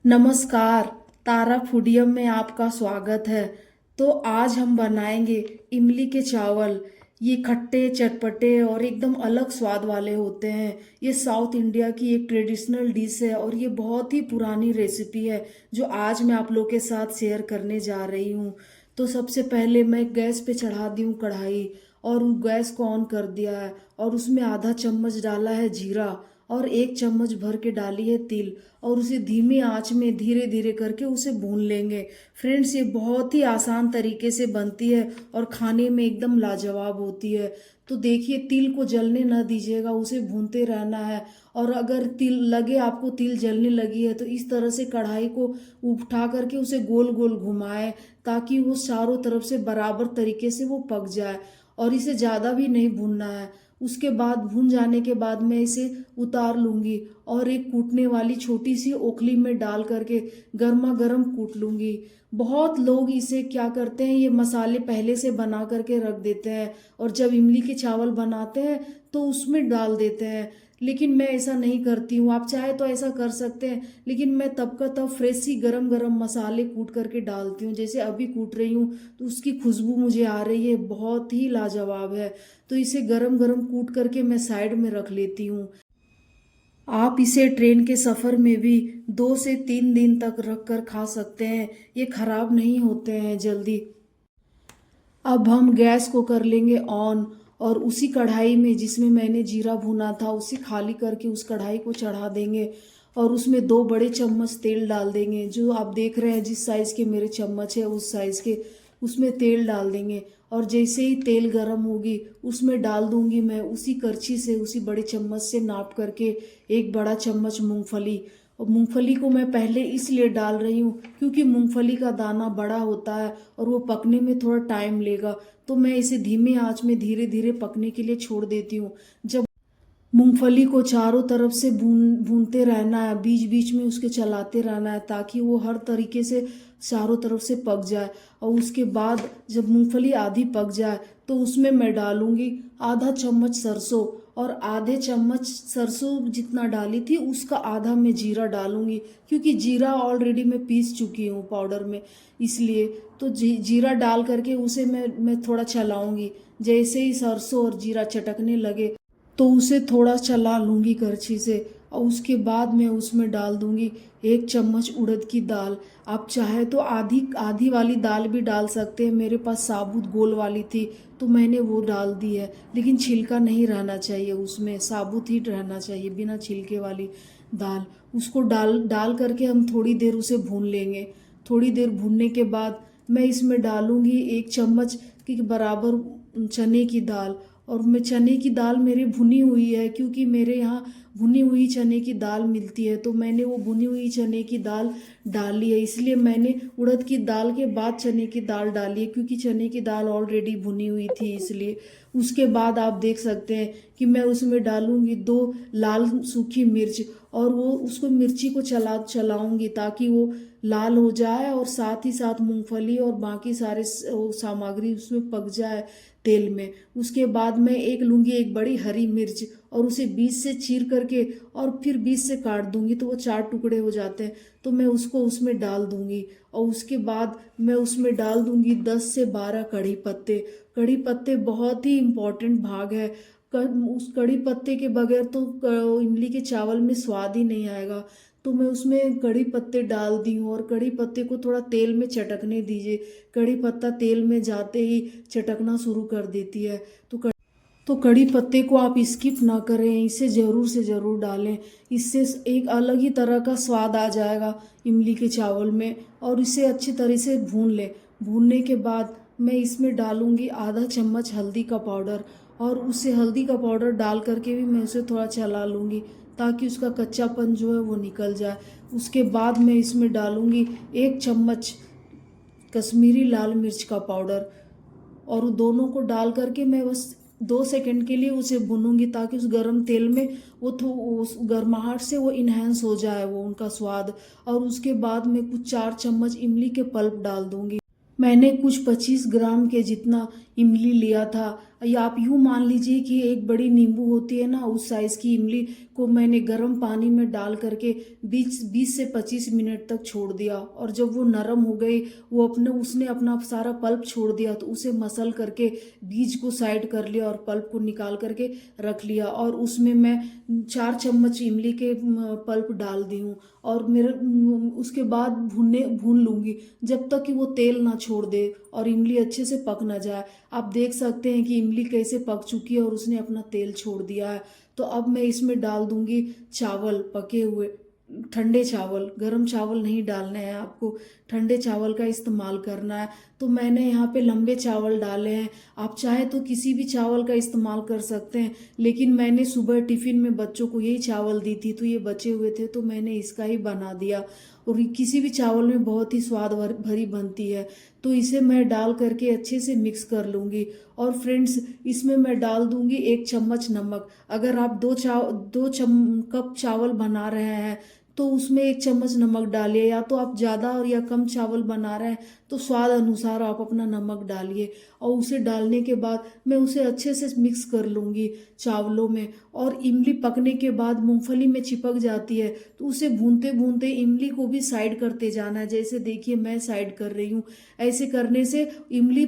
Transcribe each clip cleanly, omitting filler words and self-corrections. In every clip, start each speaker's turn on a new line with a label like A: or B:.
A: नमस्कार। तारा फूडियम में आपका स्वागत है। तो आज हम बनाएंगे इमली के चावल। ये खट्टे चटपटे और एकदम अलग स्वाद वाले होते हैं। ये साउथ इंडिया की एक ट्रेडिशनल डिश है और ये बहुत ही पुरानी रेसिपी है जो आज मैं आप लोग के साथ शेयर करने जा रही हूँ। तो सबसे पहले मैं गैस पे चढ़ा दी हूँ कढ़ाई और गैस को ऑन कर दिया है और उसमें आधा चम्मच डाला है जीरा और एक चम्मच भर के डाली है तिल और उसे धीमी आंच में धीरे धीरे करके उसे भून लेंगे। फ्रेंड्स, ये बहुत ही आसान तरीके से बनती है और खाने में एकदम लाजवाब होती है। तो देखिए, तिल को जलने न दीजिएगा, उसे भूनते रहना है। और अगर तिल लगे आपको तिल जलने लगी है तो इस तरह से कढ़ाई को उठा करके उसे गोल गोल घुमाए ताकि वो चारों तरफ से बराबर तरीके से वो पक जाए। और इसे ज़्यादा भी नहीं भूनना है। उसके बाद भून जाने के बाद मैं इसे उतार लूंगी और एक कूटने वाली छोटी सी ओखली में डाल करके गर्मा गर्म कूट लूंगी। बहुत लोग इसे क्या करते हैं, ये मसाले पहले से बना करके रख देते हैं और जब इमली के चावल बनाते हैं तो उसमें डाल देते हैं। लेकिन मैं ऐसा नहीं करती हूँ। आप चाहे तो ऐसा कर सकते हैं, लेकिन मैं तब का तब फ्रेश ही गरम गरम मसाले कूट करके डालती हूँ। जैसे अभी कूट रही हूँ तो उसकी खुशबू मुझे आ रही है, बहुत ही लाजवाब है। तो इसे गरम गरम कूट करके मैं साइड में रख लेती हूँ। आप इसे ट्रेन के सफ़र में भी 2 से 3 दिन तक रख कर खा सकते हैं। ये खराब नहीं होते हैं जल्दी। अब हम गैस को कर लेंगे ऑन और उसी कढ़ाई में जिसमें मैंने जीरा भुना था उसे खाली करके उस कढ़ाई को चढ़ा देंगे और उसमें 2 बड़े चम्मच तेल डाल देंगे। जो आप देख रहे हैं जिस साइज़ के मेरे चम्मच है उस साइज़ के उसमें तेल डाल देंगे। और जैसे ही तेल गर्म होगी उसमें डाल दूंगी मैं उसी करछी से, उसी बड़े चम्मच से नाप करके 1 बड़ा चम्मच मूंगफली। और मूंगफली को मैं पहले इसलिए डाल रही हूँ क्योंकि मूंगफली का दाना बड़ा होता है और वो पकने में थोड़ा टाइम लेगा। तो मैं इसे धीमी आंच में धीरे धीरे पकने के लिए छोड़ देती हूँ। जब मूंगफली को चारों तरफ से भूनते रहना है, बीच बीच में उसके चलाते रहना है ताकि वो हर तरीके से चारों तरफ से पक जाए। और उसके बाद जब मूंगफली आधी पक जाए तो उसमें मैं डालूंगी आधा चम्मच सरसों और आधे चम्मच सरसों जितना डाली थी उसका आधा मैं जीरा डालूंगी क्योंकि जीरा ऑलरेडी मैं पीस चुकी हूँ पाउडर में, इसलिए। तो जीरा डाल करके उसे मैं थोड़ा चलाऊंगी। जैसे ही सरसों और जीरा चटकने लगे तो उसे थोड़ा चला लूंगी करछी से और उसके बाद मैं उसमें डाल दूंगी 1 चम्मच उड़द की दाल। आप चाहे तो आधी आधी वाली दाल भी डाल सकते हैं। मेरे पास साबुत गोल वाली थी तो मैंने वो डाल दी है, लेकिन छिलका नहीं रहना चाहिए, उसमें साबुत ही रहना चाहिए, बिना छिलके वाली दाल। उसको डाल डाल करके हम थोड़ी देर उसे भून लेंगे। थोड़ी देर भूनने के बाद मैं इसमें डालूंगी 1 चम्मच के बराबर चने की दाल। और मैं चने की दाल मेरी भुनी हुई है क्योंकि मेरे यहाँ भुनी हुई चने की दाल मिलती है, तो मैंने वो भुनी हुई चने की दाल डाली है। इसलिए मैंने उड़द की दाल के बाद चने की दाल डाली है क्योंकि चने की दाल ऑलरेडी भुनी हुई थी, इसलिए। उसके बाद आप देख सकते हैं कि मैं उसमें डालूंगी 2 लाल सूखी मिर्च और वो उसको मिर्ची को चलाऊंगी ताकि वो लाल हो जाए और साथ ही साथ मूंगफली और बाकी सारे सामग्री उसमें पक जाए तेल में। उसके बाद मैं लूंगी एक बड़ी हरी मिर्च और उसे बीच से चीर करके और फिर बीच से काट दूंगी तो वो 4 टुकड़े हो जाते हैं। तो मैं उसको उसमें डाल दूंगी और उसके बाद मैं उसमें डाल दूंगी 10 से 12 कड़ी पत्ते। कड़ी पत्ते बहुत ही इम्पोर्टेंट भाग है। उस कड़ी पत्ते के बगैर तो इमली के चावल में स्वाद ही नहीं आएगा। तो मैं उसमें कड़ी पत्ते डाल दी हूँ और कड़ी पत्ते को थोड़ा तेल में चटकने दीजिए। कड़ी पत्ता तेल में जाते ही चटकना शुरू कर देती है। तो कड़ी पत्ते को आप स्किप ना करें, इसे ज़रूर से ज़रूर डालें। इससे एक अलग ही तरह का स्वाद आ जाएगा इमली के चावल में। और इसे अच्छी तरह से भून लें। भूनने के बाद मैं इसमें डालूंगी आधा 1 चम्मच हल्दी का पाउडर और उसे हल्दी का पाउडर डाल करके भी मैं उसे थोड़ा चला लूँगी ताकि उसका कच्चापन जो है वो निकल जाए। उसके बाद मैं इसमें डालूंगी 1 चम्मच कश्मीरी लाल मिर्च का पाउडर और दोनों को डाल करके मैं बस 2 सेकंड के लिए उसे भूनूंगी ताकि उस गर्म तेल में उस गर्माहट से वो इन्हेंस हो जाए वो उनका स्वाद। और उसके बाद मैं कुछ 4 चम्मच इमली के पल्प डाल दूंगी। मैंने कुछ 25 ग्राम के जितना इमली लिया था। या आप यूँ मान लीजिए कि एक बड़ी नींबू होती है ना, उस साइज़ की इमली को मैंने गर्म पानी में डाल करके 20 से 25 मिनट तक छोड़ दिया, और जब वो नरम हो गई, वो उसने अपना सारा पल्प छोड़ दिया, तो उसे मसल करके बीज को साइड कर लिया और पल्प को निकाल करके रख लिया, और उसमें मैं 4 चम्मच इमली के पल्प डाल दी हूँ, और उसके बाद भून लूँगी जब तक कि वो तेल ना छोड़ दे और इमली अच्छे से पक ना जाए। आप देख सकते हैं कि इमली कैसे पक चुकी है और उसने अपना तेल छोड़ दिया है। तो अब मैं इसमें डाल दूंगी चावल, पके हुए ठंडे चावल, गरम चावल नहीं डालने हैं आपको, ठंडे चावल का इस्तेमाल करना है। तो मैंने यहाँ पे लंबे चावल डाले हैं, आप चाहे तो किसी भी चावल का इस्तेमाल कर सकते हैं, लेकिन मैंने सुबह टिफ़िन में बच्चों को यही चावल दी थी, तो ये बचे हुए थे तो मैंने इसका ही बना दिया। और किसी भी चावल में बहुत ही स्वाद भरी बनती है। तो इसे मैं डाल करके अच्छे से मिक्स कर लूँगी। और फ्रेंड्स, इसमें मैं डाल दूँगी 1 चम्मच नमक। अगर आप 2 कप चावल बना रहे हैं तो उसमें 1 चम्मच नमक डालिए, या तो आप ज़्यादा और या कम चावल बना रहे हैं तो स्वाद अनुसार आप अपना नमक डालिए। और उसे डालने के बाद मैं उसे अच्छे से मिक्स कर लूँगी चावलों में। और इमली पकने के बाद मूंगफली में चिपक जाती है, तो उसे भूनते भूनते इमली को भी साइड करते जाना है, जैसे देखिए मैं साइड कर रही हूँ। ऐसे करने से इमली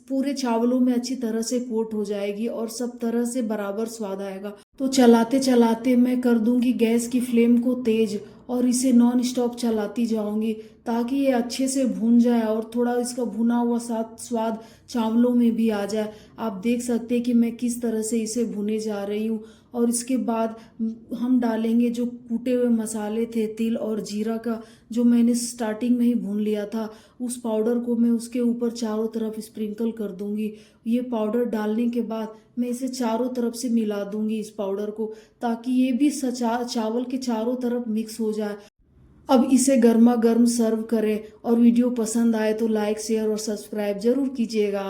A: पूरे चावलों में अच्छी तरह से कोट हो जाएगी और सब तरह से बराबर स्वाद आएगा। तो चलाते चलाते मैं कर दूंगी गैस की फ्लेम को तेज, और इसे नॉन स्टॉप चलाती जाऊंगी ताकि ये अच्छे से भून जाए और थोड़ा इसका भुना हुआ स्वाद चावलों में भी आ जाए। आप देख सकते हैं कि मैं किस तरह से इसे भुने जा रही हूँ। और इसके बाद हम डालेंगे जो कूटे हुए मसाले थे, तिल और जीरा का, जो मैंने स्टार्टिंग में ही भून लिया था, उस पाउडर को मैं उसके ऊपर चारों तरफ स्प्रिंकल कर दूंगी। ये पाउडर डालने के बाद मैं इसे चारों तरफ से मिला दूंगी इस पाउडर को, ताकि ये भी चावल के चारों तरफ मिक्स हो जाए। अब इसे गर्मा गर्म सर्व करें, और वीडियो पसंद आए तो लाइक शेयर और सब्सक्राइब जरूर कीजिएगा।